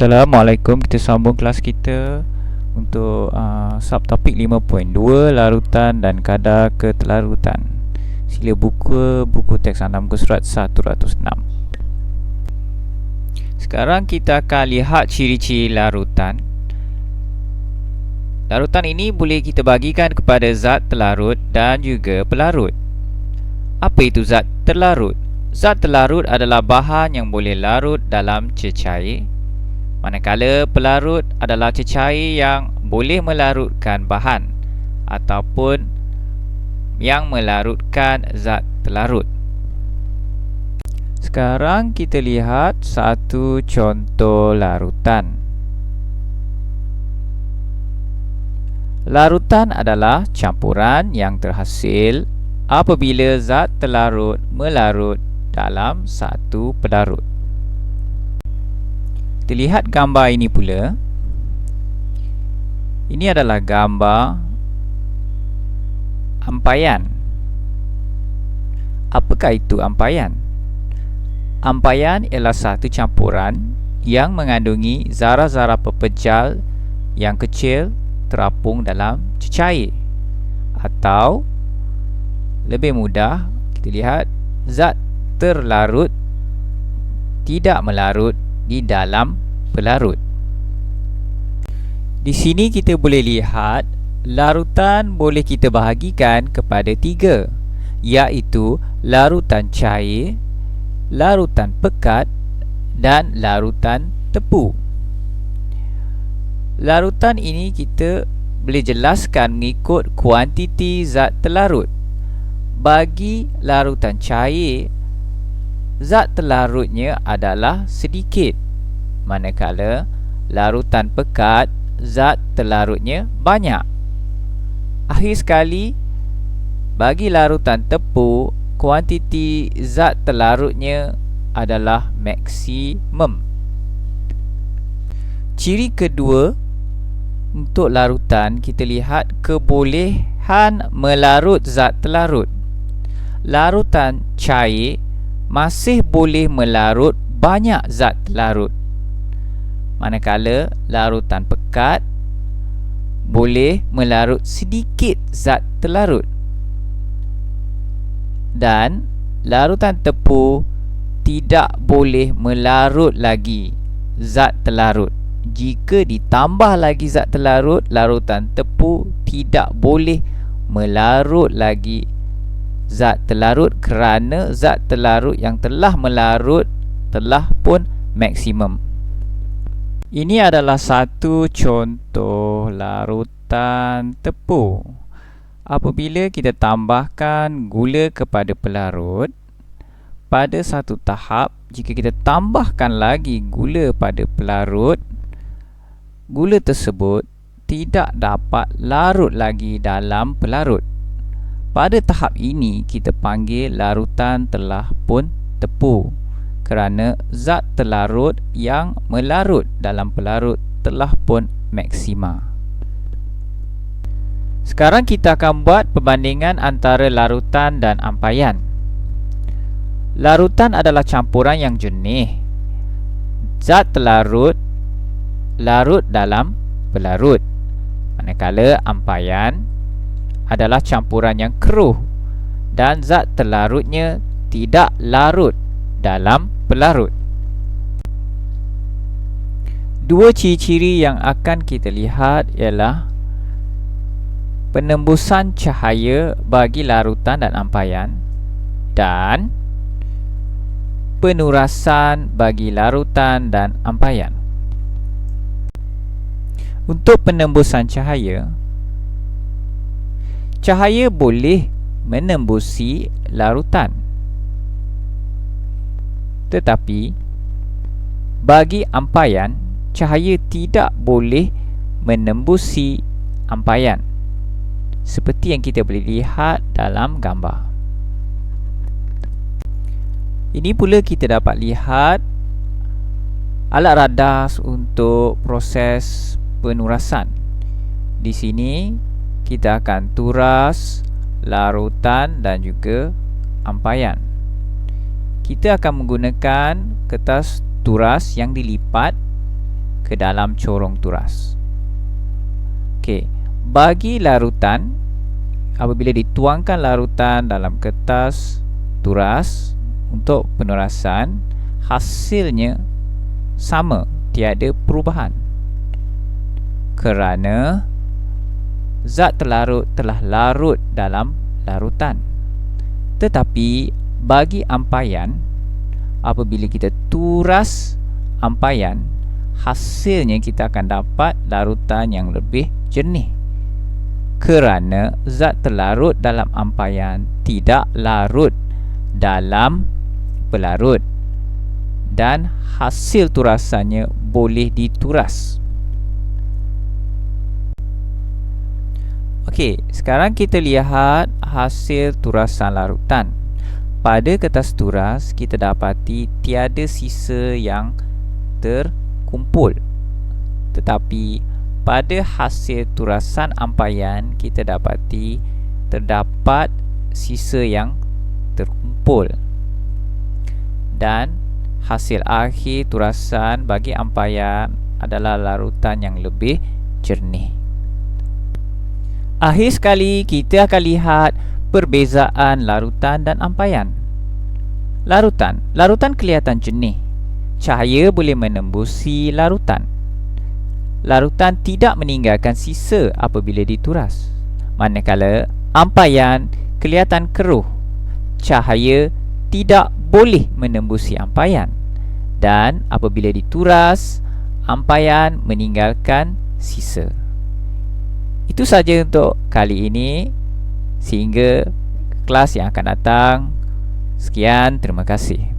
Assalamualaikum, kita sambung kelas kita untuk subtopik 5.2 larutan dan kadar ketelarutan. Sila buka buku teks anda muka surat 106. Sekarang kita akan lihat ciri-ciri larutan. Larutan ini boleh kita bagikan kepada zat telarut dan juga pelarut. Apa itu zat telarut? Zat telarut adalah bahan yang boleh larut dalam cecair, manakala pelarut adalah cecair yang boleh melarutkan bahan ataupun yang melarutkan zat telarut. Sekarang kita lihat satu contoh larutan. Larutan adalah campuran yang terhasil apabila zat telarut melarut dalam satu pelarut. Kita lihat gambar ini pula. Ini adalah gambar ampaian. Apakah itu ampaian? Ampaian ialah satu campuran yang mengandungi zarah-zarah pepejal yang kecil terapung dalam cecair. Atau lebih mudah, kita lihat zat terlarut tidak melarut di dalam pelarut. Di sini kita boleh lihat larutan boleh kita bahagikan kepada tiga, iaitu larutan cair, larutan pekat dan larutan tepu. Larutan ini kita boleh jelaskan mengikut kuantiti zat telarut. Bagi larutan cair, zat telarutnya adalah sedikit, manakala larutan pekat zat telarutnya banyak. Akhir sekali, bagi larutan tepu, kuantiti zat telarutnya adalah maksimum. Ciri kedua untuk larutan, kita lihat kebolehan melarut zat telarut. Larutan cair masih boleh melarut banyak zat telarut, manakala larutan pekat boleh melarut sedikit zat telarut, dan larutan tepu tidak boleh melarut lagi zat telarut. Jika ditambah lagi zat telarut, larutan tepu tidak boleh melarut lagi zat telarut kerana zat telarut yang telah melarut telah pun maksimum. Ini adalah satu contoh larutan tepu. Apabila kita tambahkan gula kepada pelarut, pada satu tahap, jika kita tambahkan lagi gula pada pelarut, gula tersebut tidak dapat larut lagi dalam pelarut. Pada tahap ini kita panggil larutan telah pun tepu, kerana zat telarut yang melarut dalam pelarut telah pun maksima. Sekarang kita akan buat perbandingan antara larutan dan ampaian. Larutan adalah campuran yang jernih. Zat telarut larut dalam pelarut, manakala ampaian adalah campuran yang keruh dan zat telarutnya tidak larut dalam pelarut. Dua ciri-ciri yang akan kita lihat ialah penembusan cahaya bagi larutan dan ampaian dan penurasan bagi larutan dan ampaian. Untuk penembusan cahaya, cahaya boleh menembusi larutan, tetapi bagi ampaian, cahaya tidak boleh menembusi ampaian, seperti yang kita boleh lihat dalam gambar. Ini pula kita dapat lihat alat radar untuk proses penurasan. Di sini kita akan turas larutan dan juga ampaian. Kita akan menggunakan kertas turas yang dilipat ke dalam corong turas. Okey, bagi larutan, apabila dituangkan larutan dalam kertas turas untuk penurasan, hasilnya sama, tiada perubahan, kerana zat terlarut telah larut dalam larutan. Tetapi bagi ampaian, apabila kita turas ampaian, hasilnya kita akan dapat larutan yang lebih jernih, kerana zat terlarut dalam ampaian tidak larut dalam pelarut dan hasil turasannya boleh dituras. Okey, sekarang kita lihat hasil turasan larutan. Pada kertas turas, kita dapati tiada sisa yang terkumpul. Tetapi pada hasil turasan ampaian, kita dapati terdapat sisa yang terkumpul. Dan hasil akhir turasan bagi ampaian adalah larutan yang lebih jernih. Akhir sekali, kita akan lihat perbezaan larutan dan ampaian. Larutan kelihatan jernih. Cahaya boleh menembusi larutan. Larutan tidak meninggalkan sisa apabila dituras. Manakala ampaian kelihatan keruh. Cahaya tidak boleh menembusi ampaian. Dan apabila dituras, ampaian meninggalkan sisa. Itu saja untuk kali ini. Sehingga kelas yang akan datang. Sekian, terima kasih.